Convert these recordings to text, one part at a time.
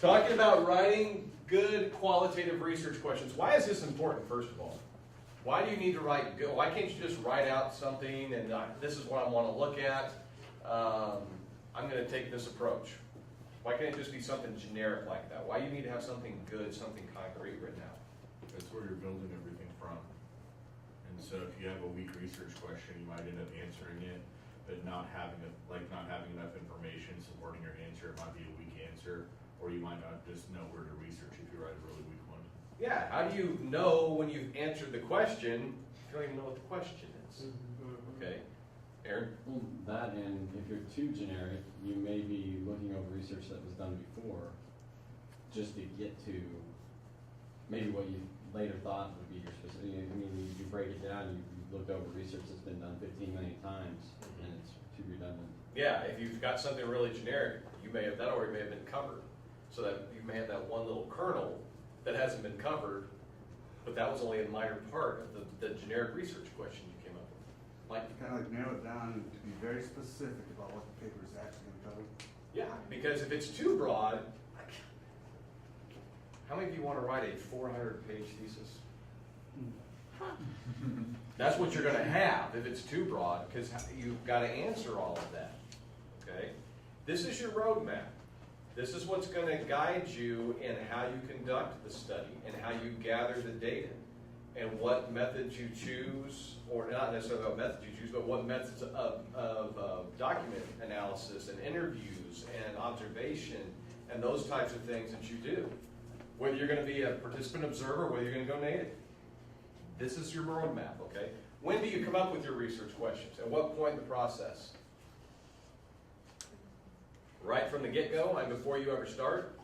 Talking about writing good qualitative research questions. Why is this important, first of all? Why do you need to write good? Why can't you just write out something and this is what I want to look at? I'm going to take this approach. Why can't it just be something generic like that? Why do you need to have something good, something concrete written out? That's where you're building everything from. And so if you have a weak research question, you might end up answering it, but not having enough information supporting your answer. It might be a weak answer, or you might not just know where to research if you write a really weak one. Yeah, how do you know when you've answered the question if you don't even know what the question is? Okay, Aaron? Well, that, and if you're too generic, you may be looking over research that was done before just to get to maybe what you later thought would be your specific. I mean, you break it down, you looked over research that's been done 15 million times, and it's too redundant. Yeah, if you've got something really generic, that already may have been covered. So that you may have that one little kernel that hasn't been covered, but that was only a minor part of the generic research question you came up with. Like, You kind of like narrow it down to be very specific about what the paper is actually going to cover. yeah, because if it's too broad, how many of you want to write a 400-page thesis? That's what you're going to have if it's too broad, because you've got to answer all of that. Okay? This is your roadmap. This is what's going to guide you in how you conduct the study and how you gather the data and what methods you choose, or not necessarily what methods you choose, but what methods of document analysis and interviews and observation and those types of things that you do. Whether you're going to be a participant observer, whether you're going to go native. This is your roadmap, okay? When do you come up with your research questions? At what point in the process? Right from the get-go and before you ever start?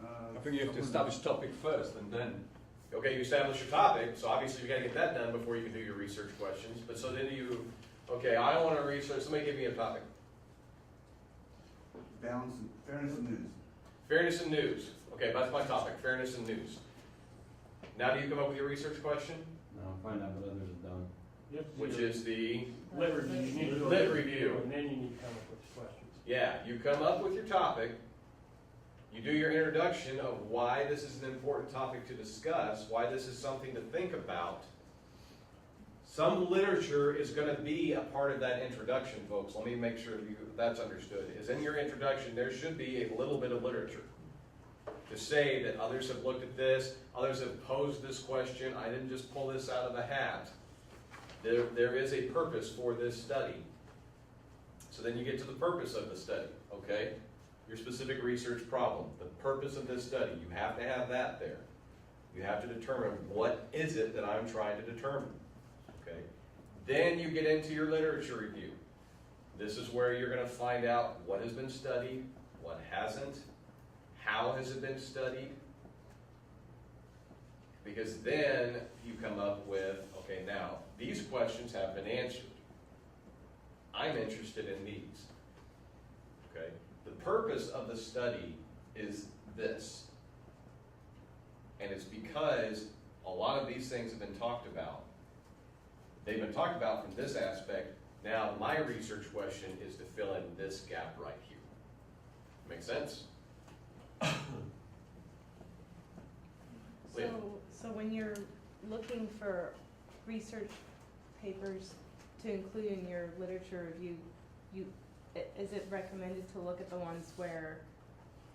I think you have to establish topic first and then. Okay, you establish your topic, so obviously you got to get that done before you can do your research questions. But so then okay, I want to research, somebody give me a topic. Balance and fairness and news. Fairness and news. Okay, that's my topic, fairness and news. Now do you come up with your research question? No, find out what others have done. Which is the lit review. You need to do lit review. And then you need to come up with questions. Yeah, you come up with your topic, you do your introduction of why this is an important topic to discuss, why this is something to think about. Some literature is going to be a part of that introduction, folks. Let me make sure that's understood. Is in your introduction, there should be a little bit of literature to say that others have looked at this, others have posed this question, I didn't just pull this out of a hat. There is a purpose for this study. So then you get to the purpose of the study, okay? Your specific research problem, the purpose of this study, you have to have that there. You have to determine what is it that I'm trying to determine, okay? Then you get into your literature review. This is where you're going to find out what has been studied, what hasn't, how has it been studied, because then you come up with, okay, now, these questions have been answered. I'm interested in these, okay? The purpose of the study is this, and it's because a lot of these things have been talked about. They've been talked about from this aspect. Now, my research question is to fill in this gap right here. Make sense? So when you're looking for research papers to include in your literature review, is it recommended to look at the ones where,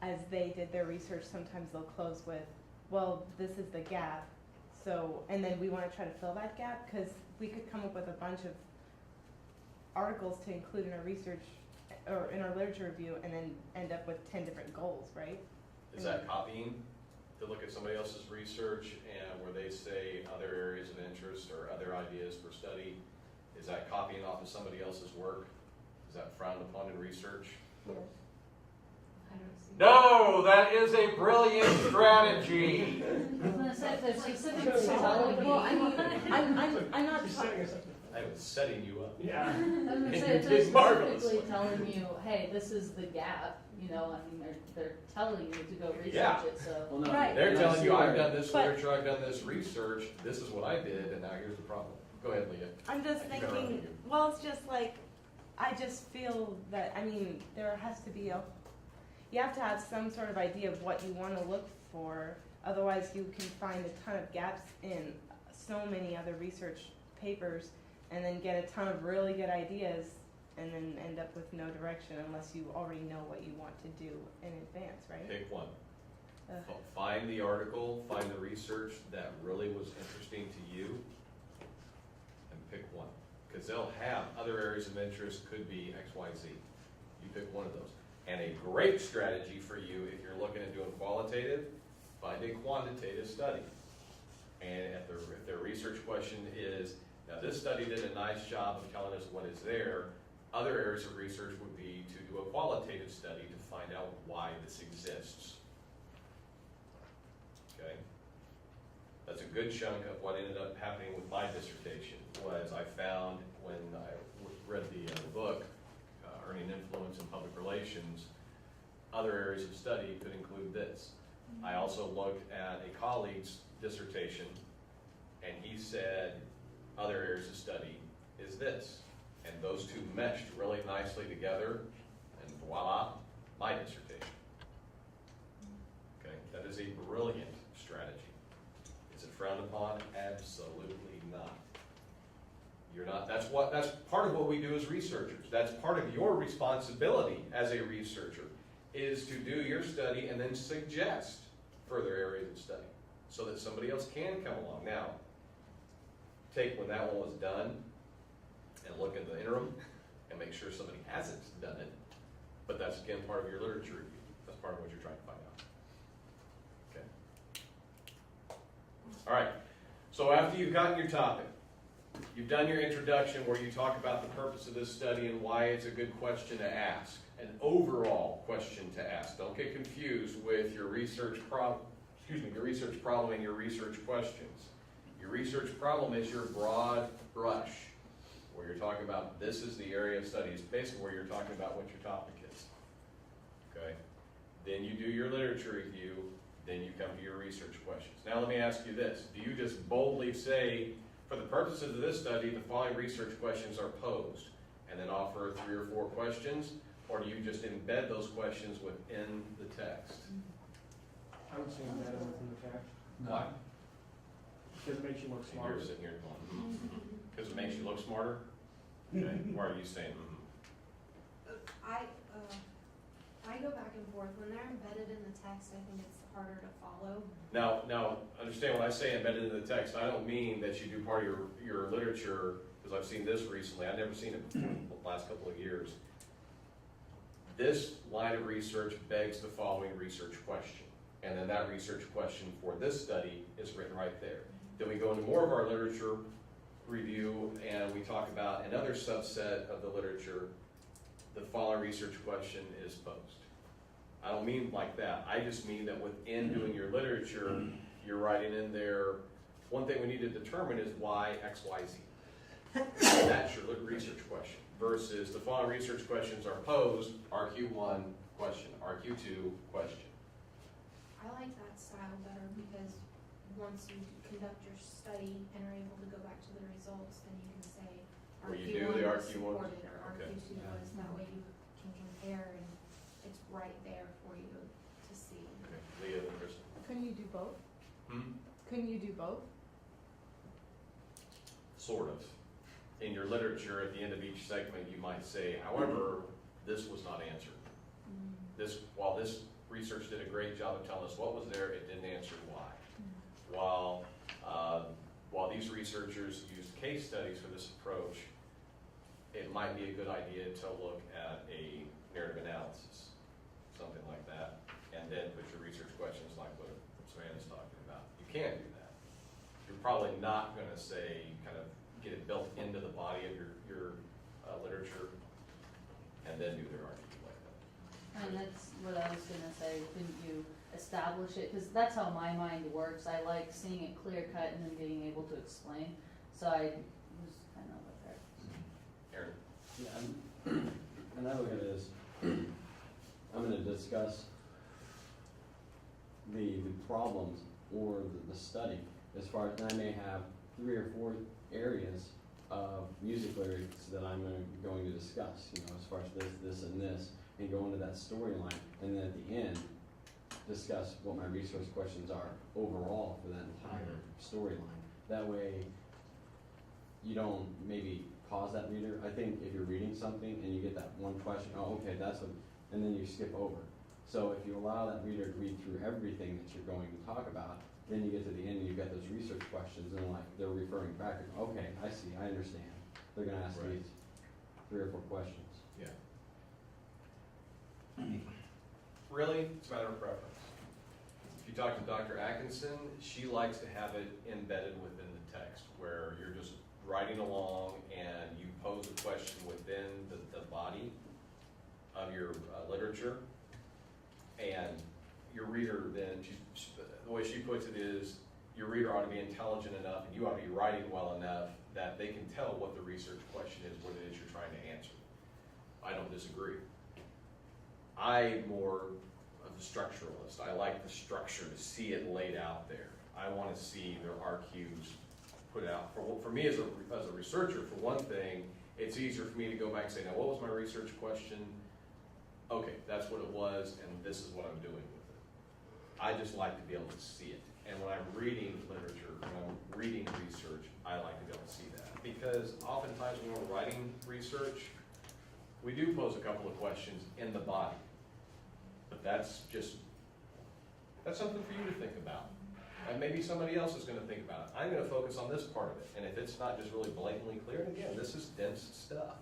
as they did their research, sometimes they'll close with, well, this is the gap, so, and then we want to try to fill that gap? Because we could come up with a bunch of articles to include in our research, or in our literature review, and then end up with 10 different goals, right? Is that copying? To look at somebody else's research and where they say other areas of interest or other ideas for study, is that copying off of somebody else's work? Is that frowned upon in research? Yes. I don't see. No, that is a brilliant strategy. I was going to say, if there's specifics telling me. Well, I mean, I'm not She's talking. setting us up. I was setting you up. Yeah. I was going to say, You if they're did marvelously. specifically telling you, hey, this is the gap, you know, I mean, they're telling you to go research Yeah. it, so. Well, no, Right. They're and I telling see you, I've where- done this But- literature, I've done this research, this is what I did, and now here's the problem. Go ahead, Leah. I'm just I keep interrupting thinking, well, it's just like, I just feel that, I mean, there has to be you have to have some sort of idea of what you wanna look for, otherwise you can find a ton of gaps in so many other research papers, and then get a ton of really good ideas, and then end up with no direction unless you already know what you want to do in advance, right? Pick one. Ugh. Find the article, find the research that really was interesting to you, and pick one. Because they'll have other areas of interest, could be X, Y, Z. You pick one of those. And a great strategy for you, if you're looking at doing qualitative, find a quantitative study. And if their research question is, now this study did a nice job of telling us what is there, other areas of research would be to do a qualitative study to find out why this exists. Okay? That's a good chunk of what ended up happening with my dissertation, was I found when I read the book, Earning Influence in Public Relations, other areas of study could include this. I also looked at a colleague's dissertation, and he said other areas of study is this. And those two meshed really nicely together, and voila, my dissertation. Okay, that is a brilliant strategy. Is it frowned upon? Absolutely not. You're not, that's part of what we do as researchers. That's part of your responsibility as a researcher, is to do your study and then suggest further areas of study so that somebody else can come along. Now, take when that one was done and look in the interim and make sure somebody hasn't done it. But that's, again, part of your literature review. That's part of what you're trying to find out. Okay. All right. So after you've gotten your topic, you've done your introduction where you talk about the purpose of this study and why it's a good question to ask, an overall question to ask. Don't get confused with your research problem, your research problem and your research questions. Your research problem is your broad brush, where you're talking about this is the area of study. It's basically where you're talking about what your topic is. Okay? Then you do your literature review, then you come to your research questions. Now let me ask you this. Do you just boldly say, for the purposes of this study, the following research questions are posed, and then offer 3 or 4 questions, or do you just embed those questions within the text? I would say embedded within the text, Why? because it makes you look And smarter. you're sitting here going, because it makes you look smarter? Okay, why are you saying, I go back and forth. When they're embedded in the text, I think it's harder to follow. Now, understand when I say embedded in the text, I don't mean that you do part of your literature, because I've seen this recently, I've never seen it before in the last couple of years. This line of research begs the following research question, and then that research question for this study is written right there. Then we go into more of our literature review, and we talk about another subset of the literature. The following research question is posed. I don't mean like that. I just mean that within doing your literature, you're writing in there, one thing we need to determine is why X, Y, Z. That's your research question. Versus the following research questions are posed, RQ1 question, RQ2 question. I like that style better because once you conduct your study and are able to go back to the results, then you can say Where you do the RQ1 was RQ1? supported or Okay. RQ2 was. That way you can compare and it's right there for you to see. Okay, Leah and Kristen. Couldn't you do both? Hmm? Couldn't you do both? Sort of. In your literature, at the end of each segment, you might say, however, this was not answered. While this research did a great job of telling us what was there, it didn't answer why. While these researchers used case studies for this approach, it might be a good idea to look at a narrative analysis, something like that, and then put your research questions like what Savannah's talking about. You can do that. You're probably not going to say, kind of get it built into the body of your literature, and then do their argument like that. And that's what I was gonna say, couldn't you establish it, cause that's how my mind works, I like seeing it clear cut and then being able to explain, so I was kinda with her. Aaron? Yeah, and I look at it as, I'm gonna discuss the problems or the study, as far as, and I may have 3 or 4 areas of music lyrics that I'm going to discuss, as far as this, and this. and go into that storyline, and then at the end, discuss what my resource questions are overall for that entire storyline. That way, you don't maybe pause that reader. I think if you're reading something and you get that one question, oh, okay, that's what, and then you skip over. So if you allow that reader to read through everything that you're going to talk about, then you get to the end and you've got those research questions and like they're referring back. Okay, I see, I understand. They're gonna ask Right. these 3 or 4 questions. Yeah. Really, it's a matter of preference. If you talk to Dr. Atkinson, she likes to have it embedded within the text, where you're just writing along and you pose a question within the body of your literature, and your reader then, the way she puts it is, your reader ought to be intelligent enough and you ought to be writing well enough that they can tell what the research question is, what it is you're trying to answer. I don't disagree. I'm more of a structuralist. I like the structure, to see it laid out there. I want to see their RQs put out. For me as a researcher, for one thing, it's easier for me to go back and say, now what was my research question? Okay, that's what it was, and this is what I'm doing with it. I just like to be able to see it. And when I'm reading literature, when I'm reading research, I like to be able to see that. Because oftentimes when we're writing research, we do pose a couple of questions in the body. But that's something for you to think about. And maybe somebody else is going to think about it. I'm going to focus on this part of it. And if it's not just really blatantly clear, and again, this is dense stuff,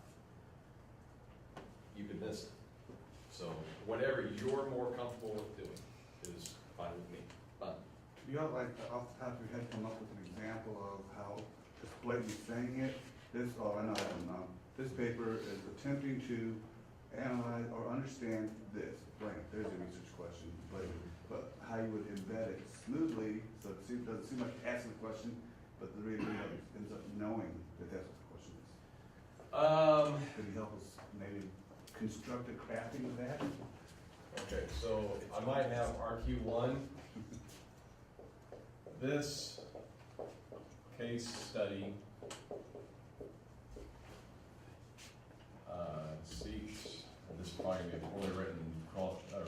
you could miss it. So whatever you're more comfortable with doing is fine with me. But You ought like to, off the top of your head, come up with an example of how just blatantly saying it. This, oh, I know. This paper is attempting to analyze or understand this, blank, there's a research question, but how you would embed it smoothly, so it doesn't seem like you're asking the question, but the reader ends up knowing that that's what the question is. Could you help us maybe construct a crafting of that? okay, so I might have RQ1. This case study seeks, and this is probably going to be a poorly written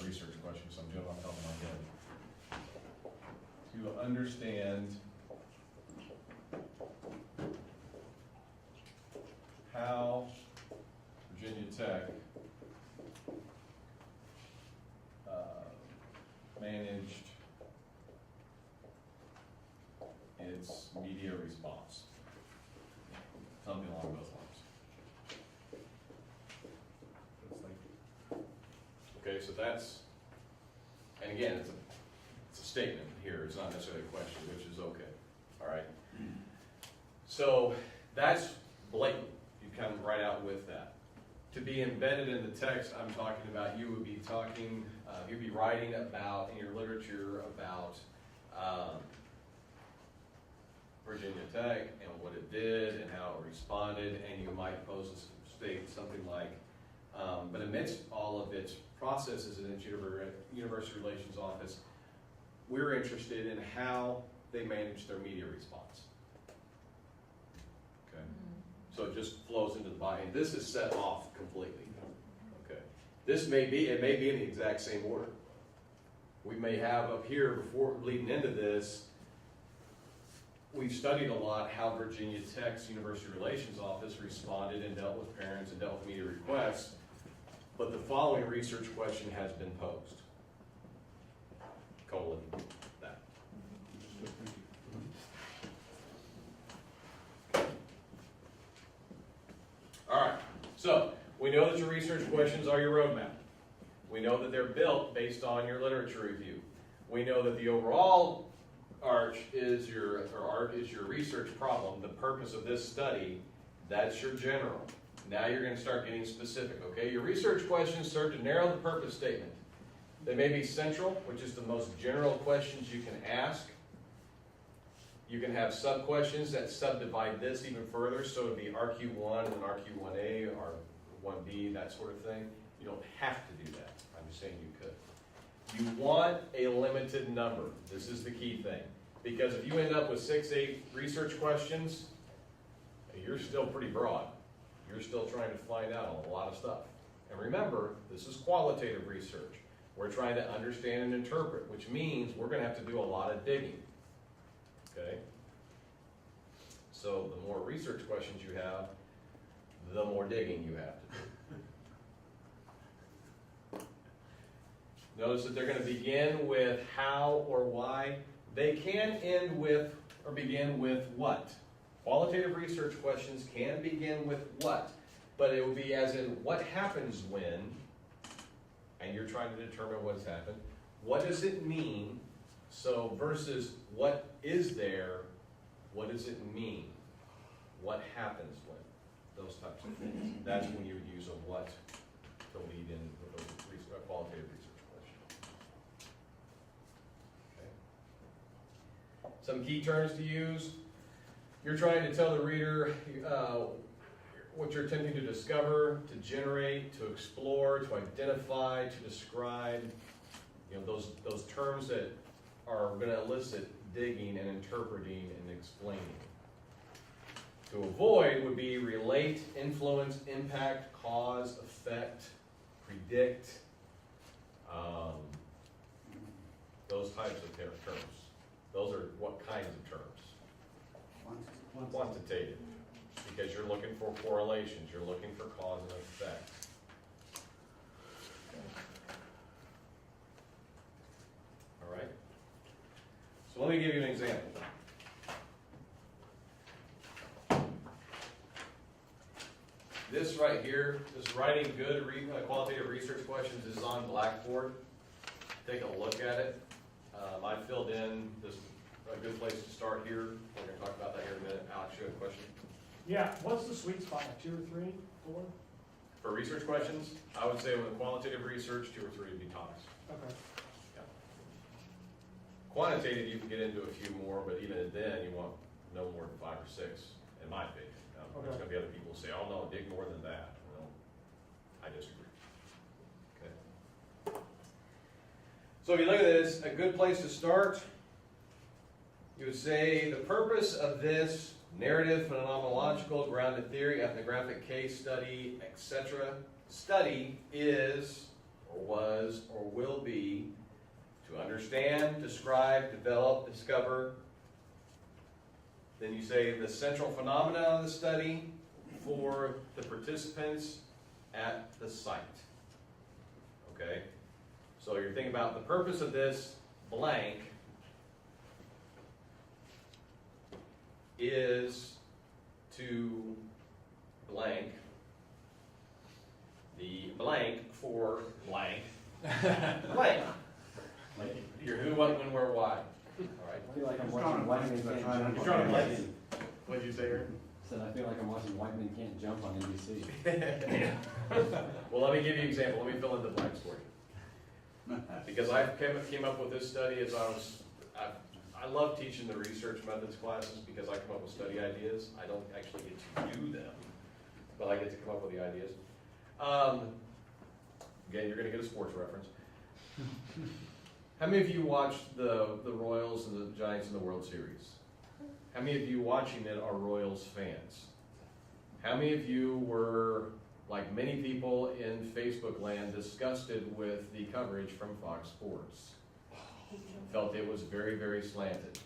research question, so I'm doing it off the top of my head. To understand how Virginia Tech managed its media response. Something along those lines. It's like, Okay, so that's, and again, it's a statement here, it's not necessarily a question, which is okay, all right? So that's blatant, you come right out with that. To be embedded in the text, I'm talking about, you would be talking, you'd be writing about, in your literature, about Virginia Tech and what it did and how it responded, and you might pose a state something like, but amidst all of its processes in its university relations office, we're interested in how they manage their media response. Okay, so it just flows into the body, and this is set off completely. Okay, it may be in the exact same order. We may have up here, before leading into this, we've studied a lot how Virginia Tech's University Relations Office responded and dealt with parents and dealt with media requests, but the following research question has been posed. : that. All right, so we know that your research questions are your roadmap. We know that they're built based on your literature review. We know that the overall arch is your research problem, the purpose of this study. That's your general. Now you're going to start getting specific, okay? Your research questions serve to narrow the purpose statement. They may be central, which is the most general questions you can ask. You can have sub-questions that subdivide this even further, so it would be RQ1 and RQ1A or 1B, that sort of thing. You don't have to do that. I'm just saying you could. You want a limited number. This is the key thing. Because if you end up with 6, 8 research questions, you're still pretty broad. You're still trying to find out a lot of stuff. And remember, this is qualitative research. We're trying to understand and interpret, which means we're going to have to do a lot of digging. Okay? So the more research questions you have, the more digging you have to do. Notice that they're going to begin with how or why. They can end with or begin with what. Qualitative research questions can begin with what, but it will be as in what happens when, and you're trying to determine what has happened. What does it mean? So versus what is there, what does it mean? What happens when? Those types of things. That's when you would use a what to lead in with a qualitative research question. Okay. Some key terms to use. You're trying to tell the reader what you're attempting to discover, to generate, to explore, to identify, to describe. You know, those terms that are going to elicit digging and interpreting and explaining. To avoid would be relate, influence, impact, cause, effect, predict, those types of terms. Those are what kinds of terms? Quantitative, because you're looking for correlations, you're looking for cause and effect. All right? So let me give you an example. This right here, this writing good qualitative research questions is on Blackboard. Take a look at it. I filled in this, a good place to start here. We're going to talk about that here in a minute. Alex, you have a question? Yeah, what's the sweet spot, 2 or 3, 4? For research questions, I would say with qualitative research, 2 or 3 would be tops. Okay. Yeah. Quantitative, you can get into a few more, but even then, you want no more than 5 or 6, in my opinion. There's going to be other people who say, oh no, dig more than that. Well, I disagree. Okay. So if you look at this, a good place to start, you would say the purpose of this narrative, phenomenological, grounded theory, ethnographic case study, etc. study is, or was, or will be to understand, describe, develop, discover. Then you say the central phenomena of the study for the participants at the site. Okay? So you're thinking about the purpose of this blank is to blank the blank for blank blank. Your who, what, when, where, why. All right? I feel like I'm It's watching not White Men a Can't bunch of Jump. You're trying to on blank. NBC. What did you say here? Said I feel like I'm watching White Men Can't Jump on NBC. Well, let me give you an example. Let me fill in the blanks for you. Because I came up with this study as I love teaching the research methods classes because I come up with study ideas. I don't actually get to do them, but I get to come up with the ideas. Again, you're going to get a sports reference. How many of you watched the Royals and the Giants in the World Series? How many of you watching it are Royals fans? How many of you were, like many people in Facebook land, disgusted with the coverage from Fox Sports? Felt it was very, very slanted.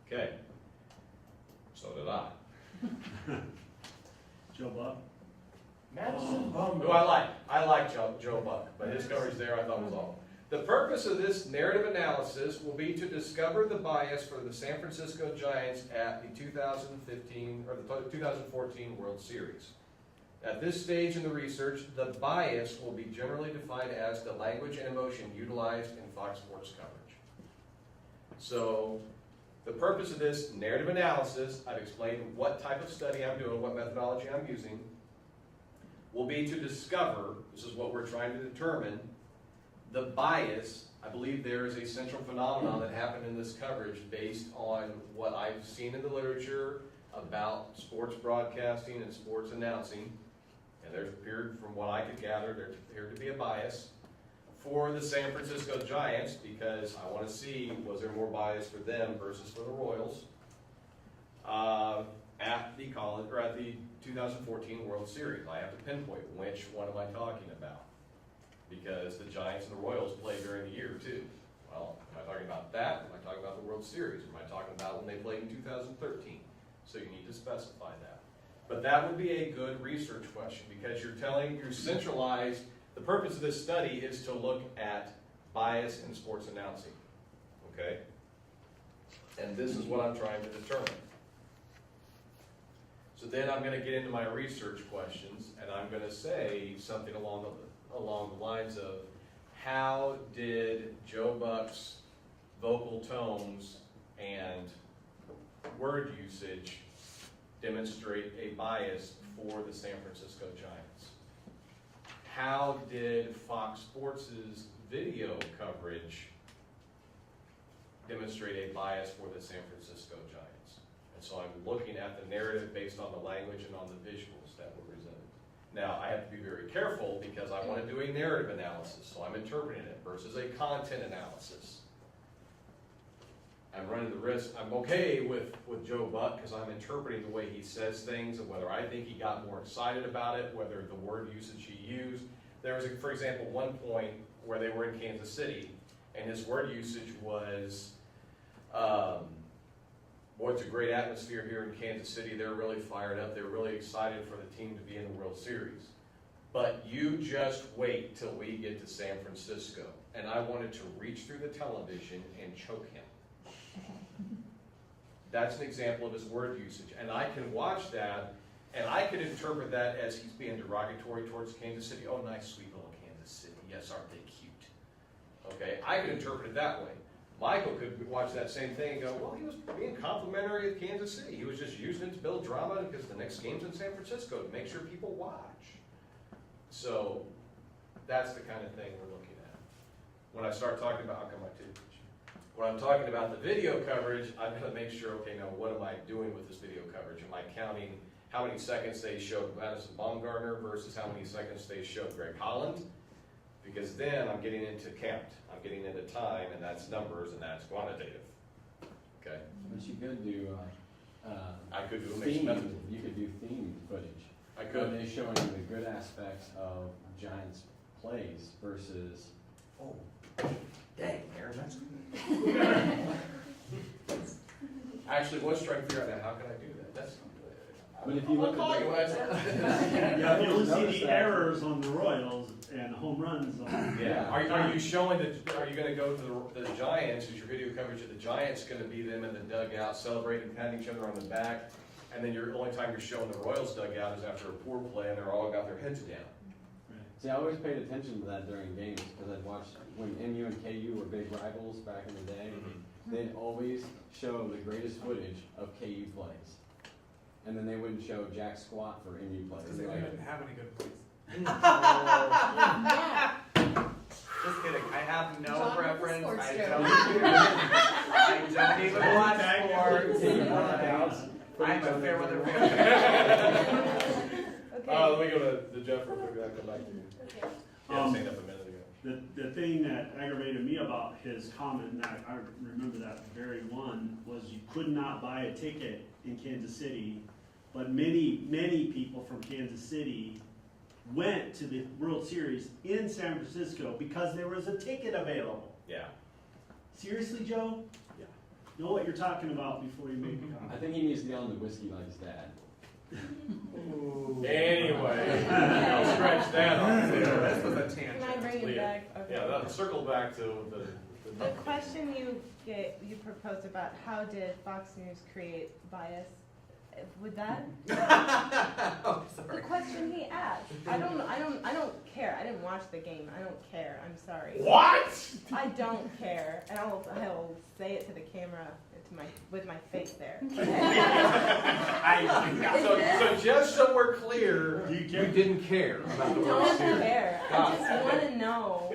Okay. So did I. Joe Buck. Madison Bumgarner. Who I like. I like Joe Buck, but his coverage there I thought was awful. The purpose of this narrative analysis will be to discover the bias for the San Francisco Giants at the 2015 or the 2014 World Series. At this stage in the research, the bias will be generally defined as the language and emotion utilized in Fox Sports coverage. So, the purpose of this narrative analysis, I've explained what type of study I'm doing, what methodology I'm using, will be to discover, this is what we're trying to determine, the bias. I believe there is a central phenomenon that happened in this coverage based on what I've seen in the literature about sports broadcasting and sports announcing. And there appeared, from what I could gather, there appeared to be a bias for the San Francisco Giants because I want to see, was there more bias for them versus for the Royals? at the college, or at the 2014 World Series. I have to pinpoint which one am I talking about, because the Giants and the Royals play during the year too. Well, am I talking about that? Am I talking about the World Series? Am I talking about when they played in 2013? So you need to specify that. But that would be a good research question, because you're centralized. The purpose of this study is to look at bias in sports announcing, okay? And this is what I'm trying to determine. So then I'm going to get into my research questions, and I'm going to say something along the lines of, how did Joe Buck's vocal tones and word usage demonstrate a bias for the San Francisco Giants? How did Fox Sports' video coverage demonstrate a bias for the San Francisco Giants? And so I'm looking at the narrative based on the language and on the visuals that were presented. Now, I have to be very careful because I want to do a narrative analysis, so I'm interpreting it versus a content analysis. I'm running the risk. I'm okay with Joe Buck because I'm interpreting the way he says things and whether I think he got more excited about it, whether the word usage he used. There was, for example, one point where they were in Kansas City and his word usage was, boy, it's a great atmosphere here in Kansas City. They're really fired up. They're really excited for the team to be in the World Series. But you just wait till we get to San Francisco. And I wanted to reach through the television and choke him. That's an example of his word usage. And I can watch that, and I can interpret that as he's being derogatory towards Kansas City. Oh, nice, sweet little Kansas City. Yes, aren't they cute? Okay, I can interpret it that way. Michael could watch that same thing and go, well, he was being complimentary of Kansas City. He was just using it to build drama because the next game's in San Francisco to make sure people watch. So that's the kind of thing we're looking at. When I start talking about, how come I did? When I'm talking about the video coverage, I'm going to make sure, okay, now what am I doing with this video coverage? Am I counting how many seconds they showed Madison Bumgarner versus how many seconds they showed Greg Holland? Because then I'm getting into count. I'm getting into time, and that's numbers, and that's quantitative. Okay? But you could do, I could do a mixed themed, method. you could do themed footage. I could. Are they showing the good aspects of Giants plays versus, Oh, dang, Aaron, that's good. Actually, what's trying to figure out now, how can I do that? That's but if you I'll look call at you the, when I say Yeah, you'll see Notice the that. errors on the Royals and home runs on. Yeah. Are you showing that, are you gonna go to the Giants, is your video coverage of the Giants gonna be them in the dugout celebrating, patting each other on the back, and then the only time you're showing the Royals dugout is after a poor play and they're all got their heads down? see, I always paid attention to that during games, because I'd watch, when MU and KU were big rivals back in the day, they'd always show the greatest footage of KU plays. And then they wouldn't show jack squat for MU plays. Because they Like, didn't have any good plays. Yeah. Just kidding. I have no John with the preference. sports I joke. don't even watch sports. I'm a fair weather fan. Okay. Let me go to Jeff real quick, I'll come back to you. Okay. Yeah, saying that a minute ago. The thing that aggravated me about his comment, and I remember that very one, was you could not buy a ticket in Kansas City, but many people from Kansas City went to the World Series in San Francisco because there was a ticket available. Yeah. Seriously, Joe? Yeah. Know what you're talking about before you make a comment. I think he needs to get on the whiskey like his dad. Anyway, I'll scratch that off This there. was a Can I tangent. bring it back? Okay. Yeah, that'll circle back to the The question you proposed about how did Fox News create bias, would that, Oh, the sorry. question he asked, I don't care, I didn't watch the game, I don't care, I'm sorry. What? I don't care, and I'll say it to the camera, with my face there. So just so we're clear, Do you you care? didn't care about the World Don't Series. care, I just wanna know,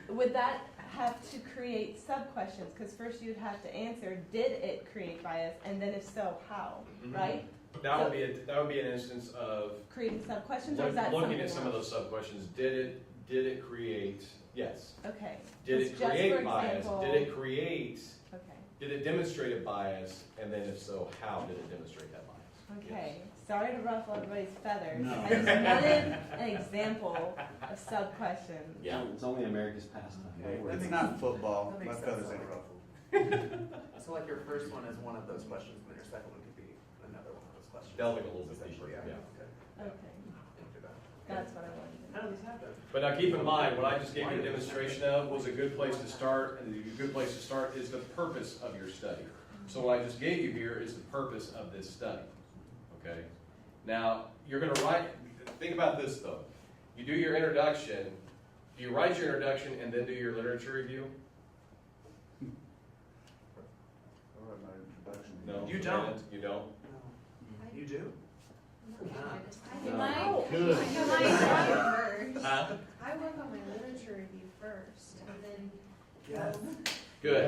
would that have to create sub-questions? Because first you'd have to answer, did it create bias, and then if so, how, Mhm. right? That would be an instance of Creating sub-questions, or is that looking something at some of else? those sub-questions. Did it create, yes. Okay. Did Just it for create bias? example- Did it create, Okay, did it demonstrate a bias? And then if so, how did it demonstrate that bias? Okay, sorry to ruffle everybody's feathers. No. I just wanted an example of sub-questions. Yeah, it's only America's pastime. Okay, Don't worry. It's not football, That my makes feathers sense. ain't ruffled. So like your first one is one of those questions, and then your second one could be another one of those questions. Delving a little bit Essentially, deeper, yeah. Okay. Okay, Into that. that's what I wanted. None of these happen. But now keep in mind, what I just gave you a demonstration of was a good place to start, and a good place to start is the purpose of your study. So what I just gave you here is the purpose of this study, okay? Now, you're gonna write, think about this though. You do your introduction, do you write your introduction and then do your literature review? I wrote my introduction. No. You don't. You don't? You do? You No. might, Good. you might, Huh? I work on my literature review first, and then. Yes. Good.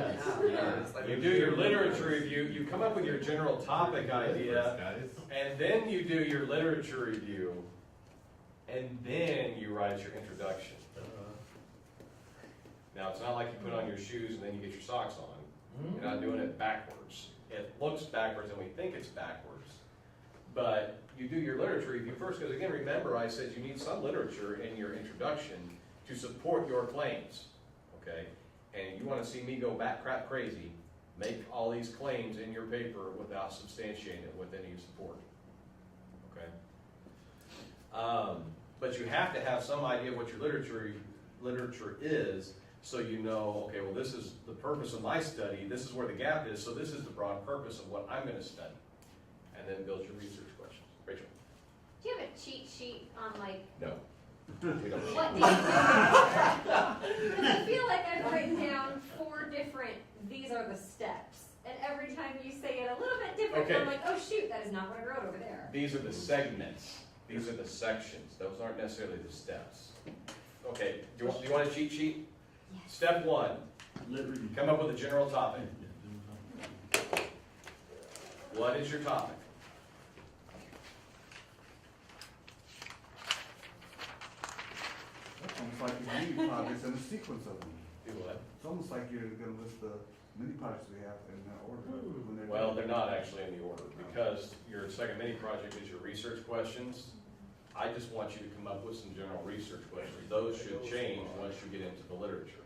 Yeah, it's like- You do your literature review, you come up with your general topic idea, Guys. and then you do your literature review, and then you write your introduction. Now, it's not like you put on your shoes and then you get your socks on. You're not doing it backwards. It looks backwards and we think it's backwards. But you do your literature review first, because again, remember I said you need some literature in your introduction to support your claims, okay? And you wanna see me go crap crazy, make all these claims in your paper without substantiating it with any support, okay? But you have to have some idea of what your literature is, so you know, okay, well, this is the purpose of my study, this is where the gap is, so this is the broad purpose of what I'm gonna study. And then build your research questions. Rachel? Do you have a cheat sheet on like No. We don't. what do you do? Because I feel like I've written down 4 different, these are the steps. And every time you say it a little bit different, Okay. I'm like, oh shoot, that is not what I wrote over there. These are the segments, these are the sections, those aren't necessarily the steps. Okay, do you want a cheat sheet? Yes. Step 1, Lit review. come up with a general topic. What is your topic? It's almost like your mini projects and a sequence of them. Do what? It's almost like you're gonna list the mini projects we have in that order when they're. Well, they're not actually in the order, because your second mini project is your research questions. I just want you to come up with some general research questions. Those should change once you get into the literature,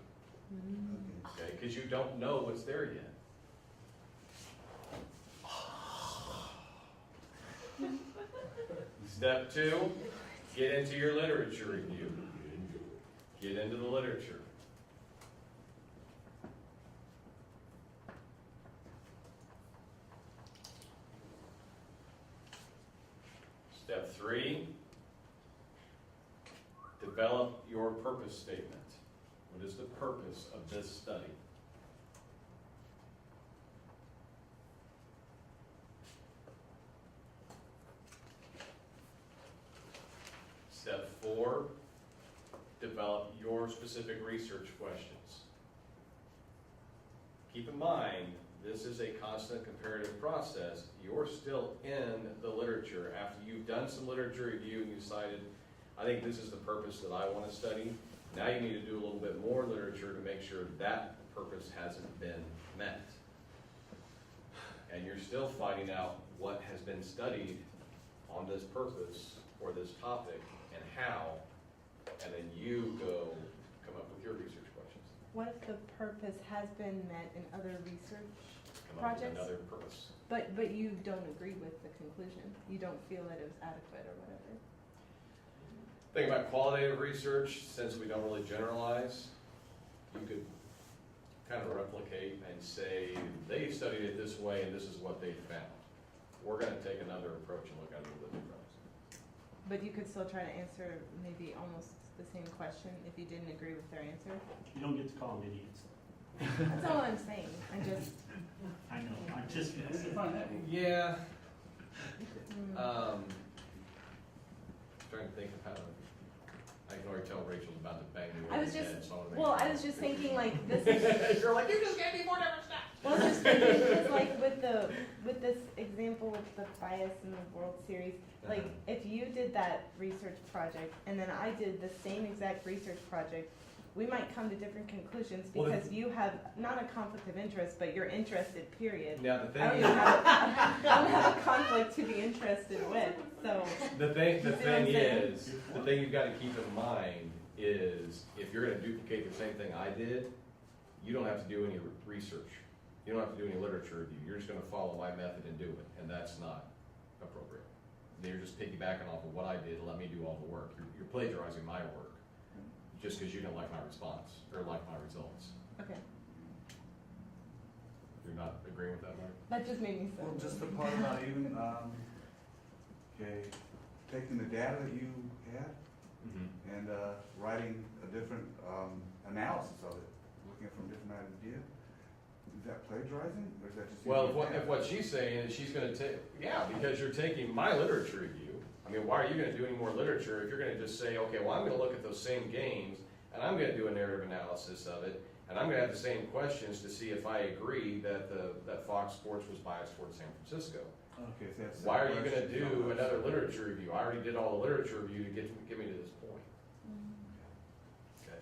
okay? Because you don't know what's there yet. Step 2, get into your literature review. Get into the literature. Step 3, develop your purpose statement. What is the purpose of this study? Step 4, develop your specific research questions. Keep in mind, this is a constant comparative process. You're still in the literature. After you've done some literature review and you decided, I think this is the purpose that I want to study, now you need to do a little bit more literature to make sure that purpose hasn't been met. And you're still finding out what has been studied on this purpose or this topic and how, and then you go come up with your research questions. What if the purpose has been met in other research Come up with projects? another purpose. But you don't agree with the conclusion? You don't feel that it was adequate or whatever? Think about qualitative research, since we don't really generalize, you could kind of replicate and say, they studied it this way and this is what they found. We're gonna take another approach and look at it a little bit different. But you could still try to answer maybe almost the same question if you didn't agree with their answer? You don't get to call them idiots. That's all I'm saying. I just, I know, I'm just. Yeah. mm, Trying to think of how to, I can already tell Rachel's about to bang me I over was the just, head, so I wanna make well, sure. I was just thinking like this is, You're like, you just gave me 4 different steps. well, I was just thinking, cause like with this example of the bias in the World Series, like if you did that research project and then I did the same exact research project we might come to different conclusions Well, the- because you have not a conflict of interest, but you're interested, period. Now, the I don't thing even is, have, I don't have a conflict to be interested with, so. the thing You see what I'm saying? is, the thing you've gotta keep in mind is, if you're gonna duplicate the same thing I did, you don't have to do any research. You don't have to do any literature review. You're just gonna follow my method and do it, and that's not appropriate. You're just piggybacking off of what I did, let me do all the work. You're plagiarizing my work, just because you don't like my response, or like my results. Okay, You're not agreeing with that, Mark? that just made me sad. Well, just the part about even, okay, taking the data that you had Mm-hmm. and, writing a different, analysis of it, looking at from different ideas. Is that plagiarizing, or is that just? Well, using if what she's saying is she's gonna take, yeah, because you're taking my literature review. I mean, why are you gonna do any more literature if you're gonna just say, okay, well, I'm gonna look at those same games, and I'm gonna do a narrative analysis of it, and I'm gonna have the same questions to see if I agree that that Fox Sports was biased towards San Francisco. Okay, so that's. Why are you gonna do another literature review? I already did all the literature review to get me to this point. Okay.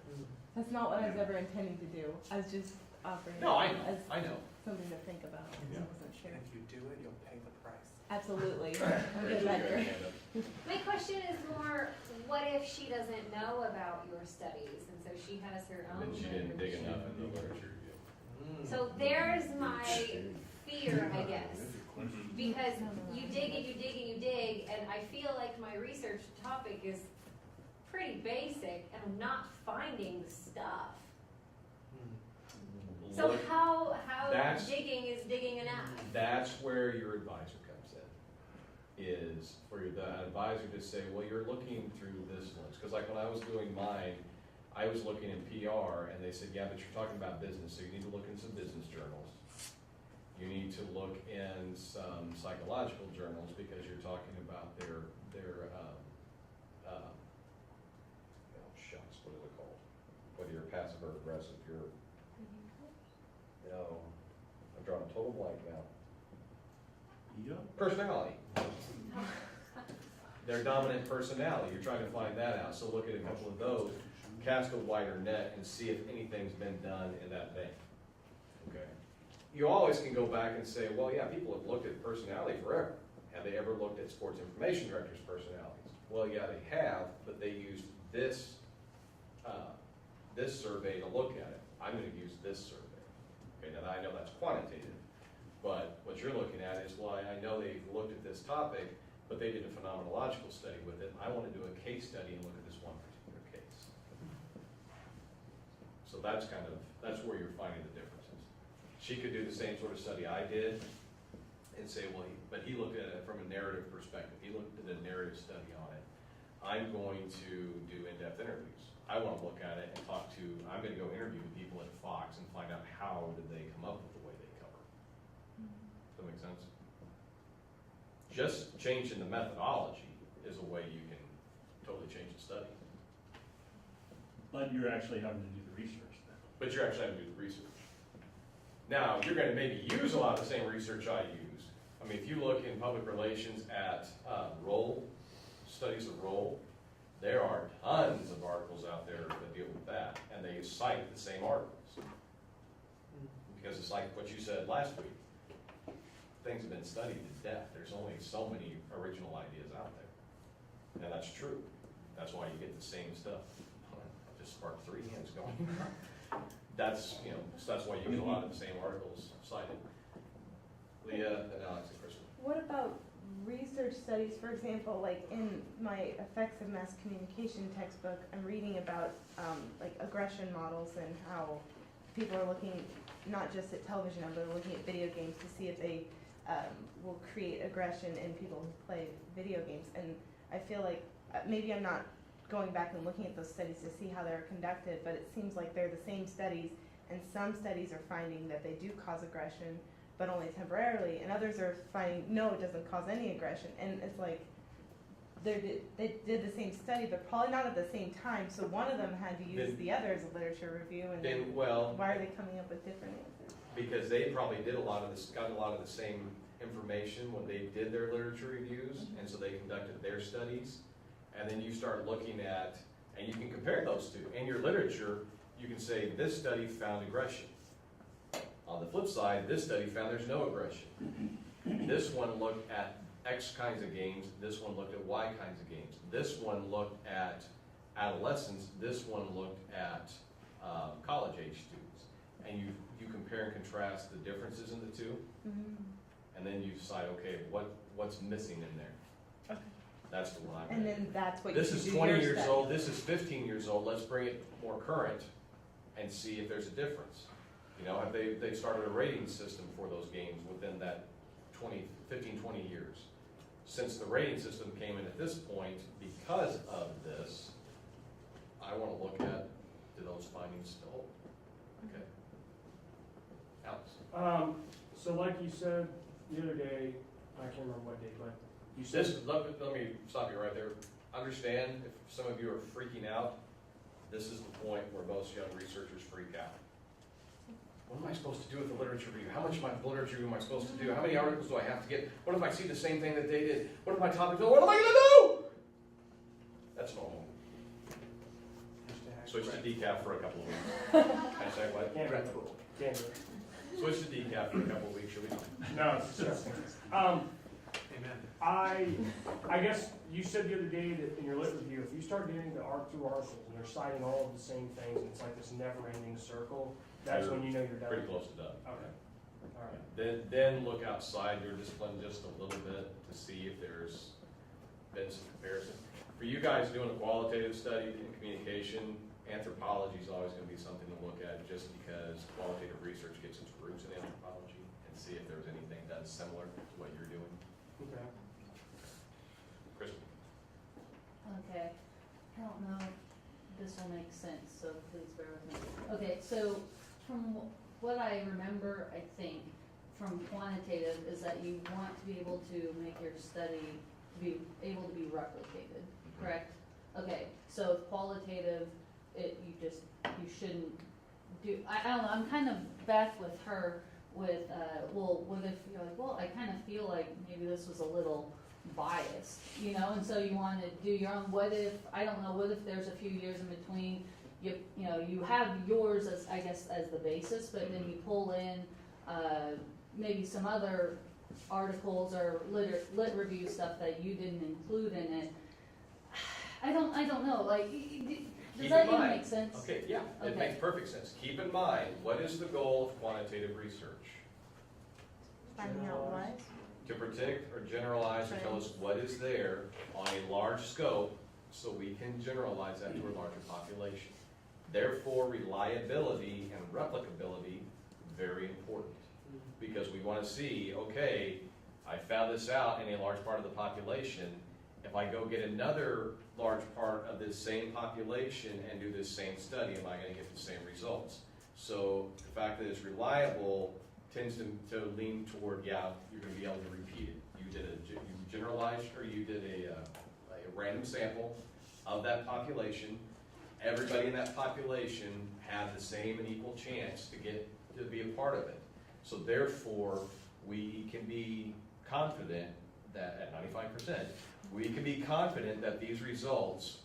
That's not what I was ever intending to do. I was just offering No, I it know, as I know. something to think about. I Yeah. wasn't sure. If you do it, you'll pay the price. Absolutely. I'm Rachel, good you got better. your hand up. My question is more, what if she doesn't know about your studies, and so she has her own? And she didn't dig literature? enough in the literature review. So there's my fear, I guess. Because you dig and you dig and you dig, and I feel like my research topic is pretty basic, and I'm not finding stuff. So Look, how that's- digging is digging enough? That's where your advisor comes in, is for the advisor to say, well, you're looking through this lens. Because like when I was doing mine, I was looking in PR, and they said, yeah, but you're talking about business, so you need to look in some business journals. You need to look in some psychological journals, because you're talking about their shucks, what is it called? Whether you're passive or aggressive, I'm drawing a total blank now. Yep. Personality. Their dominant personality, you're trying to find that out, so look at a couple of those, cast a wider net and see if anything's been done in that vein. Okay. You always can go back and say, well, yeah, people have looked at personality forever. Have they ever looked at sports information directors' personalities? Well, yeah, they have, but they used this survey to look at it. I'm gonna use this survey. Okay, now I know that's quantitative, but what you're looking at is, well, I know they've looked at this topic, but they did a phenomenological study with it. I wanna do a case study and look at this one particular case. So that's where you're finding the differences. She could do the same sort of study I did and say, well, but he looked at it from a narrative perspective. He looked at a narrative study on it. I'm going to do in-depth interviews. I want to look at it and I'm going to go interview the people at Fox and find out how did they come up with the way they cover. Does that make sense? Just changing the methodology is a way you can totally change the study. But you're actually having to do the research then. But you're actually having to do the research. Now, you're going to maybe use a lot of the same research I use. I mean, if you look in public relations at studies of role, there are tons of articles out there that deal with that, and they cite the same articles. Because it's like what you said last week. Things have been studied to death. There's only so many original ideas out there. And that's true. That's why you get the same stuff. I just sparked 3 hands going. That's why you get a lot of the same articles cited. Leah and Alex and Kristen. What about research studies, for example, like in my Effects of Mass Communication textbook, I'm reading about like aggression models and how people are looking not just at television, but they're looking at video games to see if they will create aggression in people who play video games. And I feel like maybe I'm not going back and looking at those studies to see how they're conducted, but it seems like they're the same studies, and some studies are finding that they do cause aggression, but only temporarily, and others are finding, no, it doesn't cause any aggression. And it's like, they did the same study, but probably not at the same time, so one of them had to use the other as a literature review, and then why are they coming up with different answers? Because they probably did got a lot of the same information when they did their literature reviews, and so they conducted their studies. And then you start looking at, and you can compare those two. In your literature, you can say this study found aggression. On the flip side, this study found there's no aggression. This one looked at X kinds of games, this one looked at Y kinds of games. This one looked at adolescents, this one looked at college age students. And you compare and contrast the differences in the two, and then you decide, okay, what's missing in there? Okay. That's the one I'm And ready. then that's what you This should is do 20 your years study. old, this is 15 years old, let's bring it more current and see if there's a difference. You know, have they started a rating system for those games within that 15, 20 years? Since the rating system came in at this point, because of this, I want to look at, do those findings still hold? Okay. Alex? So like you said the other day, I can't remember what day, but you said. Let me stop you right there. Understand, if some of you are freaking out, this is the point where most young researchers freak out. What am I supposed to do with the literature review? How much of my literature review am I supposed to do? How many articles do I have to get? What if I see the same thing that they did? What if my topic, what am I gonna do? That's normal. Switch to decaf for a couple of weeks. Can I say what? Can't Red do Bull. it. Can't do it. Switch to decaf for a couple of weeks, you'll be fine. No, it's disgusting. Amen. I guess you said the other day that in your lit review, if you start getting the two articles and they're citing all of the same things, and it's like this never-ending circle, that's when you know you're done. Pretty close to done. Okay. All right. Then look outside your discipline just a little bit to see if there's been some comparison. For you guys doing a qualitative study in communication, anthropology is always going to be something to look at just because qualitative research gets its roots in anthropology and see if there's anything that's similar to what you're doing. Okay. Kristen? Okay, I don't know if this will make sense, so please bear with me. Okay, so from what I remember, I think, from quantitative is that you want to be able to make your study be able to be replicated, correct? Okay, so with qualitative, you shouldn't do, I don't know, I'm kind of back with her with, well, what if you're like, well, I kind of feel like maybe this was a little biased, you know, and so you want to do your own, what if, I don't know, what if there's a few years in between, you know, you have yours as, I guess, as the basis, but then you pull in, maybe some other articles or lit review stuff that you didn't include in it. I don't know, like, does that even make sense? Okay, yeah, it Okay. makes perfect sense. Keep in mind, what is the goal of quantitative research? Finding out what? To predict or generalize or tell us what is there on a large scope so we can generalize that to a larger population. Therefore, reliability and replicability, very important. Because we want to see, okay, I found this out in a large part of the population. If I go get another large part of this same population and do this same study, am I going to get the same results? So the fact that it's reliable tends to lean toward, yeah, you're going to be able to repeat it. You generalized, or you did a random sample of that population. Everybody in that population had the same and equal chance to be a part of it. So therefore, we can be confident that at 95%, we can be confident that these results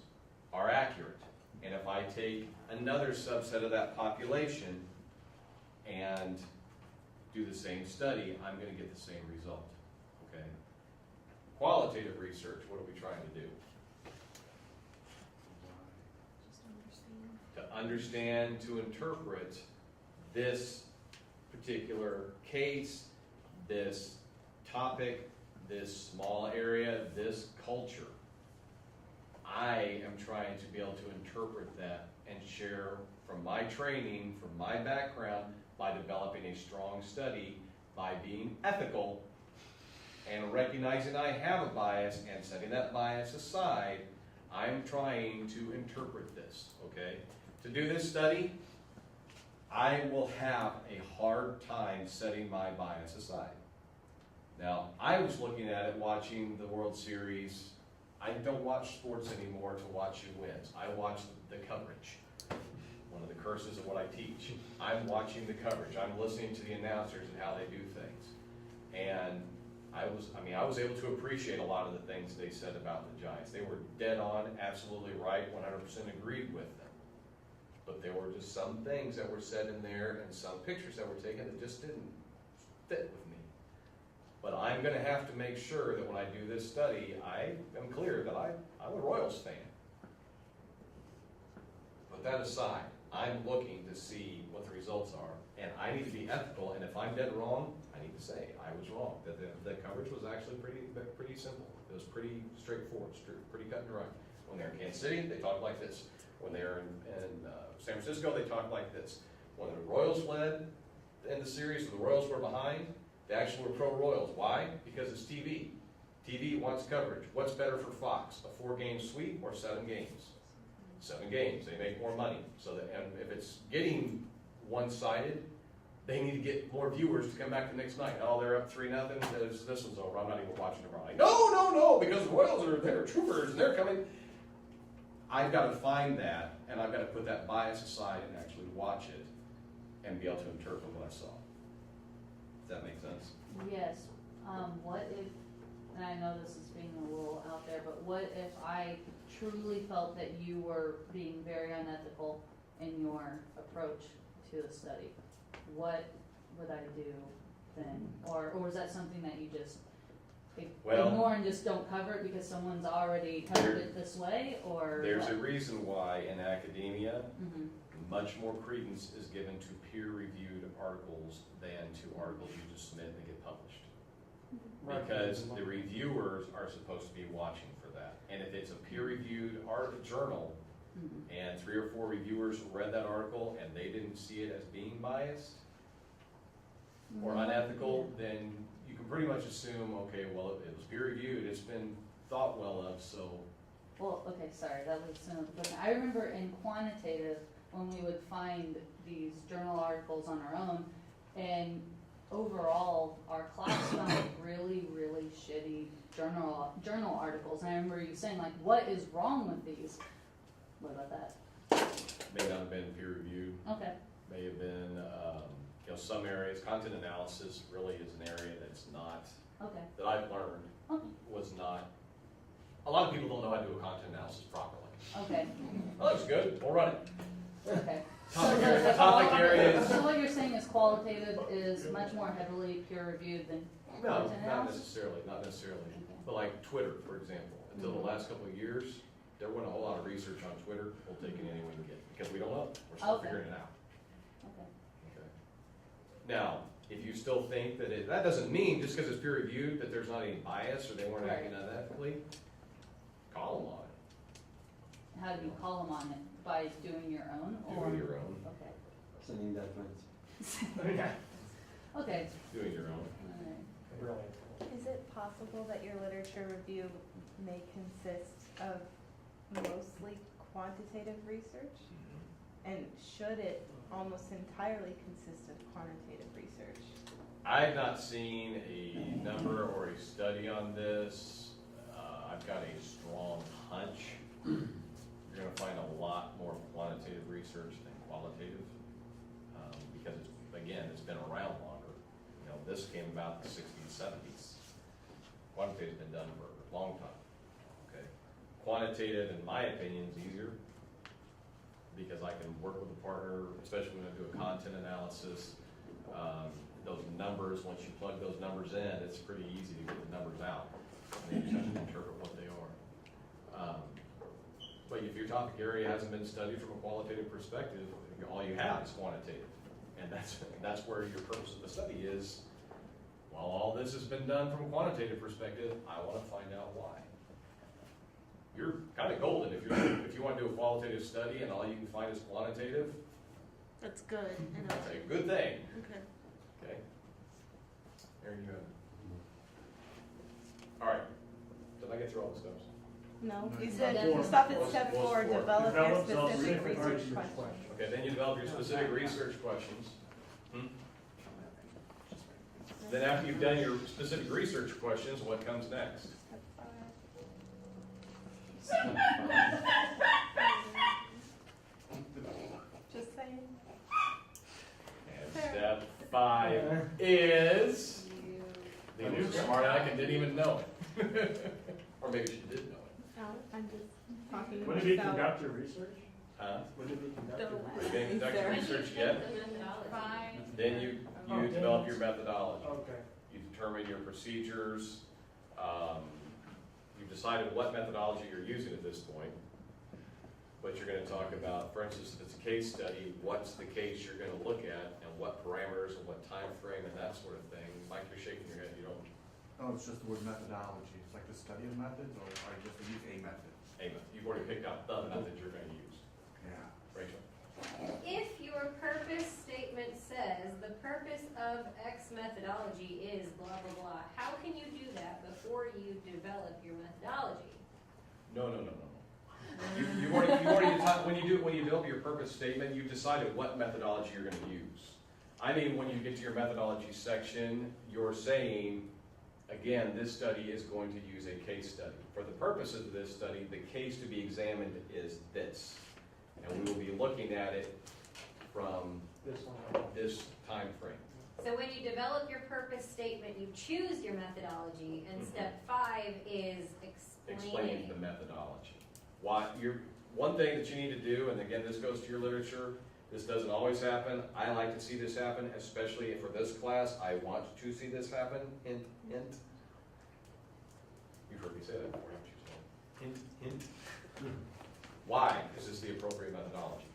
are accurate. And if I take another subset of that population and do the same study, I'm going to get the same result. Okay? Qualitative research, what are we trying to do? Just understand. To understand, to interpret this particular case, this topic, this small area, this culture. I am trying to be able to interpret that and share from my training, from my background, by developing a strong study, by being ethical and recognizing I have a bias and setting that bias aside. I'm trying to interpret this, okay? To do this study, I will have a hard time setting my bias aside. Now, I was looking at it watching the World Series. I don't watch sports anymore to watch who wins. I watch the coverage. One of the curses of what I teach. I'm watching the coverage. I'm listening to the announcers and how they do things. And I was able to appreciate a lot of the things they said about the Giants. They were dead on, absolutely right, 100% agreed with them. but there were just some things that were said in there and some pictures that were taken that just didn't fit with me. But I'm gonna have to make sure that when I do this study, I am clear that I'm a Royals fan. Put that aside, I'm looking to see what the results are, and I need to be ethical, and if I'm dead wrong, I need to say I was wrong, that the coverage was actually pretty simple. It was pretty straightforward, pretty cut and dry. When they're in Kansas City, they talk like this. When they're in San Francisco, they talk like this. When the Royals led in the series, and the Royals were behind, they actually were pro-Royals. Why? Because it's TV. TV wants coverage. What's better for Fox, a 4-game sweep or 7 games? 7 games. They make more money. So that, and if it's getting one-sided, they need to get more viewers to come back the next night. Oh, they're up 3-0. This one's over. I'm not even watching tomorrow night. No, because the Royals they're troopers and they're coming. I've got to find that, and I've got to put that bias aside and actually watch it and be able to interpret what I saw. Does that make sense? Yes. What if, and I know this is being a little out there, but what if I truly felt that you were being very unethical in your approach to the study? What would I do then? Or is that something that you just ignore and just don't cover it because someone's already covered it this way, or there's what? a reason why in academia much more credence is given to peer-reviewed articles than to articles you just submit and they get published. Because the reviewers are supposed to be watching for that. And if it's a peer-reviewed journal and 3 or 4 reviewers read that article and they didn't see it as being biased or unethical, then you can pretty much assume, okay, well, it was peer-reviewed, it's been thought well of, so. Well, okay, sorry, that was another question. I remember in quantitative, when we would find these journal articles on our own, and overall, our class found really, really shitty journal articles. And I remember you saying, like, what is wrong with these? What about that? May not have been peer-reviewed. Okay. May have been, some areas, content analysis really is an area that's not, that I've learned, was not, a lot of people don't know how to do a content analysis properly. Okay. That looks good, we'll run it. Okay. Topic areas. So what you're saying is qualitative is much more heavily peer-reviewed than No, content not analysis? necessarily. Okay. But like Twitter, for example, until the last couple of years, there wasn't a whole lot of research on Twitter. We'll take it any we can get, because we don't know, we're still Okay. figuring it out. Okay. Okay. Now, if you still think that that doesn't mean, just because it's peer reviewed, that there's not any bias or they weren't acting unethically, call them on it. How do you call them on it? By doing your own? Or? Doing your own. Okay. Sending death threats. Okay. Doing your own. Alright. Brilliant. Is it possible that your literature review may consist of mostly quantitative research? And should it almost entirely consist of quantitative research? I've not seen a number or a study on this. I've got a strong hunch. You're going to find a lot more quantitative research than qualitative, because it's been around longer. This came about in the 60s, 70s. Quantitative's been done for a long time. Okay, quantitative, in my opinion, is easier because I can work with a partner, especially when I do a content analysis. Those numbers, once you plug those numbers in, it's pretty easy to get the numbers out. And then you just have to interpret what they are. But if your topic area hasn't been studied from a qualitative perspective, all you have is quantitative. And that's where your purpose of the study is. While all this has been done from a quantitative perspective, I want to find out why. You're kind of golden if you want to do a qualitative study and all you can find is quantitative. That's good. That's a good thing. Okay. Okay. Aaron, you have it. All right. Did I get through all the steps? No, you No, said that's stop at What's- step what's 4, four? develop your Develop specific research research questions. question. Okay, then you develop your specific research questions. Then after you've done your specific research questions, what comes next? Just saying. And step 5 is, the smart aleck and didn't even know it. Or maybe she did know it. No, I'm just talking When did you about. conduct your research? When did we conduct it? Are you gonna conduct your research yet? Then you develop your methodology. Okay. You determine your procedures. You've decided what methodology you're using at this point. But you're gonna talk about, for instance, if it's a case study, what's the case you're gonna look at, and what parameters, and what time frame, and that sort of thing. Mike, you're shaking your head, you don't, Oh, it's just the word methodology. It's like the study of methods, or just to use a method? you've already picked out the method you're gonna use. Yeah. Rachel? If your purpose statement says the purpose of X methodology is blah, blah, blah, how can you do that before you develop your methodology? No. You've already when you develop your purpose statement, you've decided what methodology you're gonna use. I mean, when you get to your methodology section, you're saying, again, this study is going to use a case study. For the purposes of this study, the case to be examined is this. And we will be looking at it from this time frame. So when you develop your purpose statement, you choose your methodology, and step 5 is Explaining the methodology. One thing that you need to do, and again, this goes to your literature, this doesn't always happen. I like to see this happen, especially for this class. I want to see this happen. Hint, hint. You've heard me say that before, haven't you? Hint, hint. Why is this the appropriate methodology?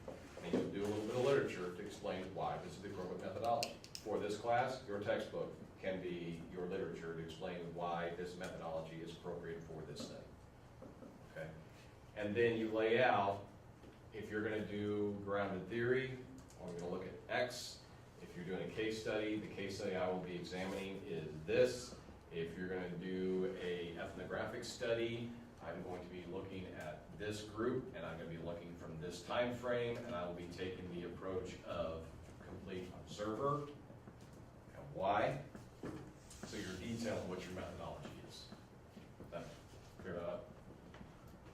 And you'll do a little bit of literature to explain why this is the appropriate methodology. For this class, your textbook can be your literature to explain why this methodology is appropriate for this study. Okay? And then you lay out, if you're gonna do grounded theory, we're gonna look at X. If you're doing a case study, the case study I will be examining is this. If you're gonna do a ethnographic study, I'm going to be looking at this group, and I'm gonna be looking from this time frame, and I will be taking the approach of complete observer. And why? So you're detailing what your methodology is. That clear that up?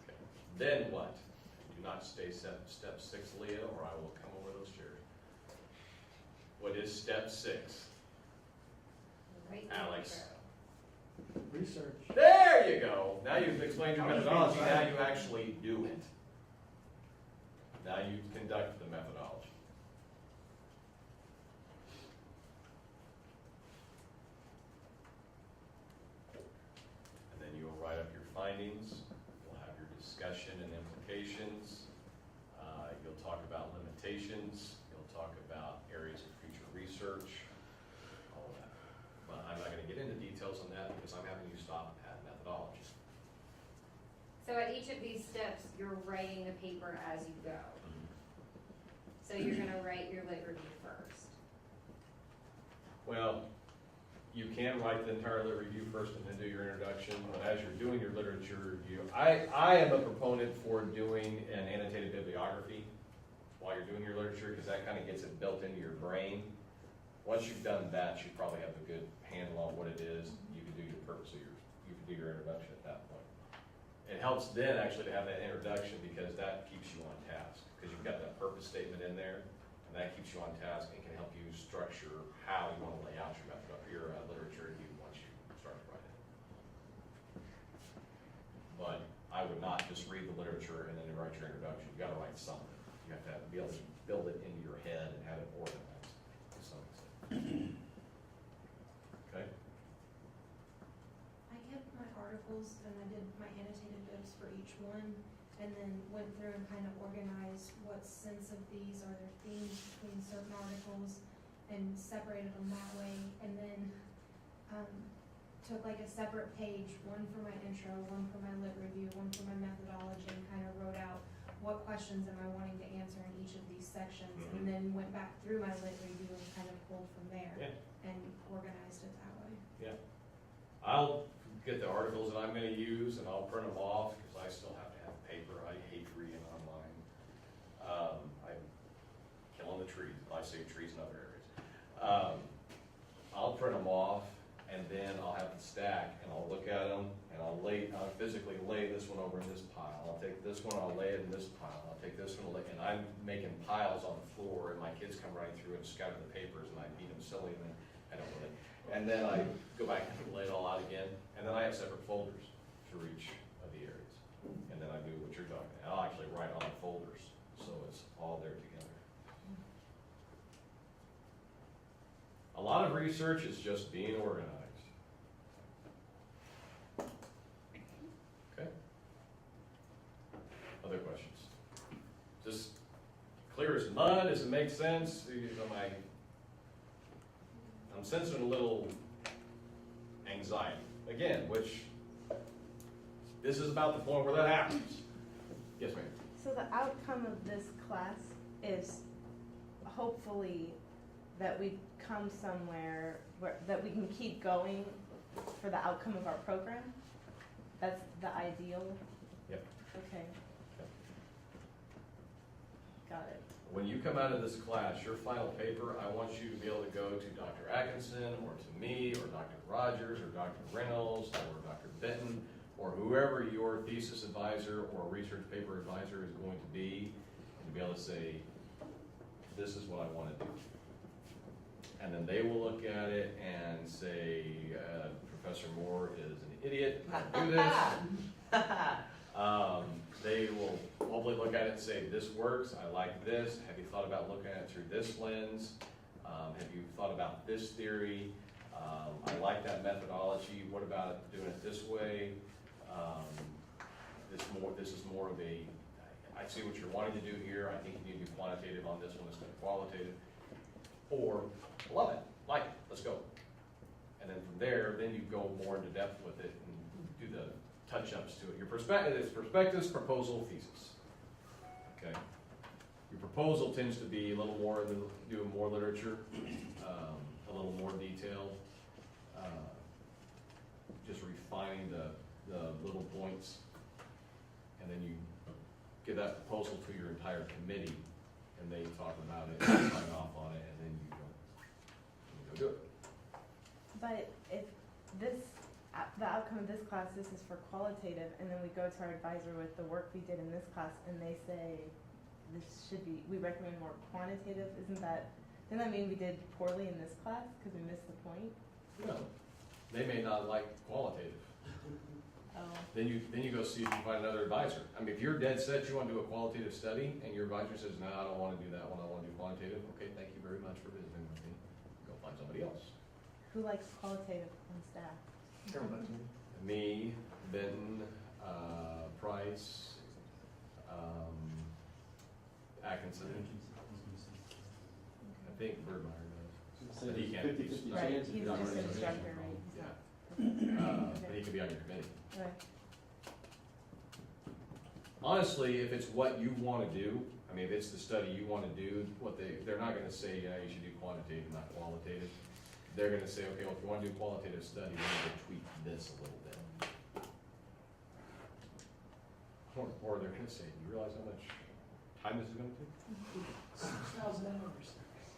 Okay. Then what? Do not stay step 6, Leah, or I will come over those chairs. What is step 6? Right. Alex. Research. There you go. Now you've explained your methodology. Now you actually do it. Now you conduct the methodology. And then you will write up your findings. You'll have your discussion and implications. You'll talk about limitations. You'll talk about areas of future research. All of that. But I'm not going to get into details on that because I'm having you stop at methodology. So at each of these steps, you're writing the paper as you go. So you're gonna write your lit review first. Well, you can write the entire lit review first and then do your introduction, but as you're doing your literature review, I am a proponent for doing an annotated bibliography while you're doing your literature, because that kind of gets it built into your brain. Once you've done that, you probably have a good handle on what it is. You can do your purpose of you can do your introduction at that point. It helps then actually to have that introduction, because that keeps you on task, because you've got that purpose statement in there, and that keeps you on task and can help you structure how you want to lay out your literature review once you start to write it. But I would not just read the literature and then write your introduction. You got to write something. You have to be able to build it into your head and have it organized to some extent. Okay. I kept my articles and I did my annotated notes for each one, and then went through and kind of organized what sense of these are their themes between certain articles, and separated them that way, and then took like a separate page, one for my intro, one for my lit review, one for my methodology, and kind of wrote out what questions am I wanting to answer in each of these sections, and then went back through my lit review and kind of pulled from there, and organized it that way. Yeah. I'll get the articles that I'm going to use and I'll print them off, because I still have to have paper. I hate reading online. I'm killing the trees. I save trees in other areas. I'll print them off, and then I'll have the stack, and I'll look at them, and I'll physically lay this one over in this pile. I'll take this one, I'll lay it in this pile. I'll take this one, and I'm making piles on the floor, and my kids come running through and scatter the papers, and I beat them silly, and then I don't really. And then I go back and lay it all out again, and then I have separate folders for each of the areas. And then I do what you're talking about. I'll actually write on the folders, so lot of research is just being organized. Okay? Other questions? Just clear as mud, does it make sense? I'm sensing a little anxiety, again, which, this is about the point where that happens. Yes, ma'am? So the outcome of this class is hopefully that we come somewhere that we can keep going for the outcome of our program? That's the ideal? Yep. Okay. Got it. When you come out of this class, your final paper, I want you to be able to go to Dr. Atkinson, or to me, or Dr. Rogers, or Dr. Reynolds, or Dr. Benton, or whoever your thesis advisor or research paper advisor is going to be, and to be able to say, this is what I want to do. And then they will look at it and say, Professor Moore is an idiot, can't do this. They will hopefully look at it and say, this works, I like this, have you thought about looking at it through this lens? Have you thought about this theory? I like that methodology, what about doing it this way? This is more of a, I see what you're wanting to do here, I think you need to be quantitative on this one instead of qualitative. Or, love it, like it, let's go. And then from there, then you go more into depth with it and do the touch-ups to it. Your perspective is perspectives, proposal, thesis. Okay? Your proposal tends to be a little more, doing more literature, a little more detailed, just refining the little points, and then you give that proposal to your entire committee, and they talk about it, and sign off on it, and then you go do it. But if the outcome of this class, this is for qualitative, and then we go to our advisor with the work we did in this class, and they say, we recommend more quantitative, doesn't that mean we did poorly in this class, because we missed the point? No, they may not like qualitative. Oh. Then you go see if you can find another advisor. I mean, if you're dead set you want to do a qualitative study, and your advisor says, no, I don't want to do that one, I want to do quantitative, okay, thank you very much for visiting with me. Go find somebody else. Who likes qualitative on staff? Me, Benton, Price, Atkinson. I think Birdmeyer does. But he can't be. 50-50 Right, chance if he's you're not just an running instructor, original. right? Yeah. But he could be on your committee. Right. Honestly, if it's what you want to do, I mean, if it's the study you want to do, they're not going to say, yeah, you should do quantitative, not qualitative. They're going to say, okay, well, if you want to do qualitative study, we need to tweak this a little bit. Or they're going to say, you realize how much time this is going to take? 6,000 hours.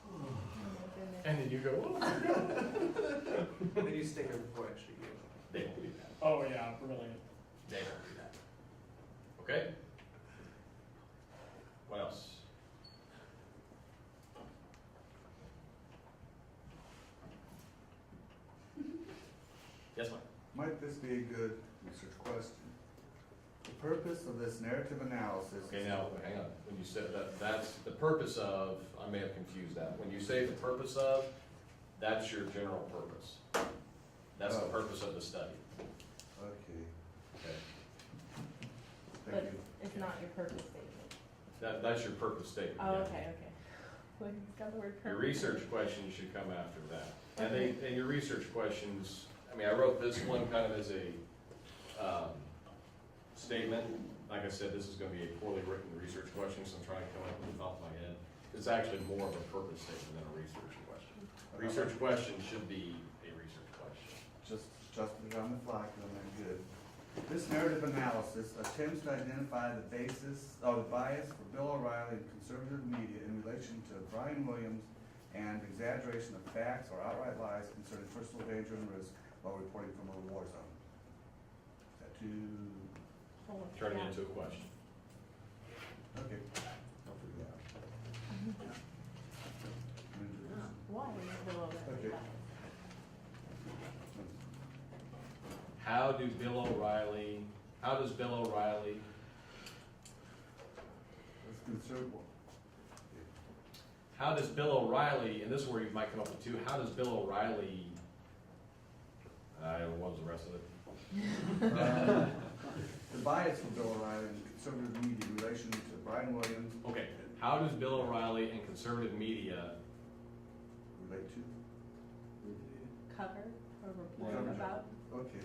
Oh my goodness. And then you go, oh. Then you stick a report extra year. They won't do that. Oh, yeah, brilliant. They won't do that. Okay? What else? Yes, ma'am. Might this be a good research question? The purpose of this narrative analysis. Okay, now, hang on. When you said that's the purpose of, I may have confused that. When you say the purpose of, that's your general purpose. That's the purpose of the study. Okay, Okay? thank But you. it's not your purpose statement. That's your purpose statement. Oh, yeah. okay. Well, it's got the word Your purpose. research questions should come after that. And your research questions, I mean, I wrote this one kind of as a statement. Like I said, this is gonna be a poorly written research question, so I'm trying to come up with it off my head. It's actually more of a purpose statement than a research question. A research question should be a research question. Just it on the fly, because I'm not good. This narrative analysis attempts to identify the basis of the bias for Bill O'Reilly and conservative media in relation to Brian Williams and exaggeration of facts or outright lies concerning personal danger and risk while reporting from a war zone. Is that too? Turn it Yeah. into a question. Okay. I'll figure it out. Why is it below that? Okay. How does Bill O'Reilly, Let's conserve. how does Bill O'Reilly, and this is where you might come up with two, how does Bill O'Reilly, what was the rest of it? The bias for Bill O'Reilly and conservative media in relation to Brian Williams Okay, how does Bill O'Reilly and conservative media relate to. Cover or report Cover. about? Okay.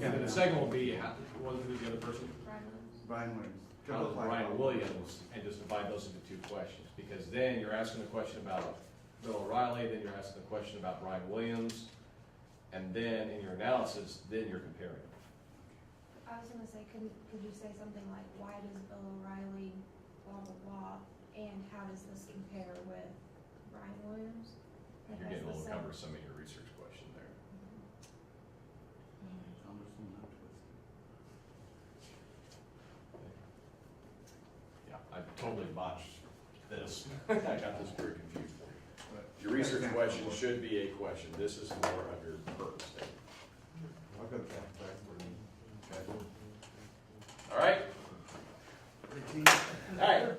and then the second will be, who's the other person? Brian Williams. How does Brian Williams, and just divide those into two questions, because then you're asking a question about Bill O'Reilly, then you're asking a question about Brian Williams, and then in your analysis, then you're comparing. I was gonna say, could you say something like, why does Bill O'Reilly blah, blah, blah, and how does this compare with Brian Williams? Like, You're getting a has little the same- cumbersome in your research question there. Yeah, I totally botched this. I got this very confused for you. Your research question should be a question. This is more of your purpose statement. I'll go back for me. Okay. All right? All right.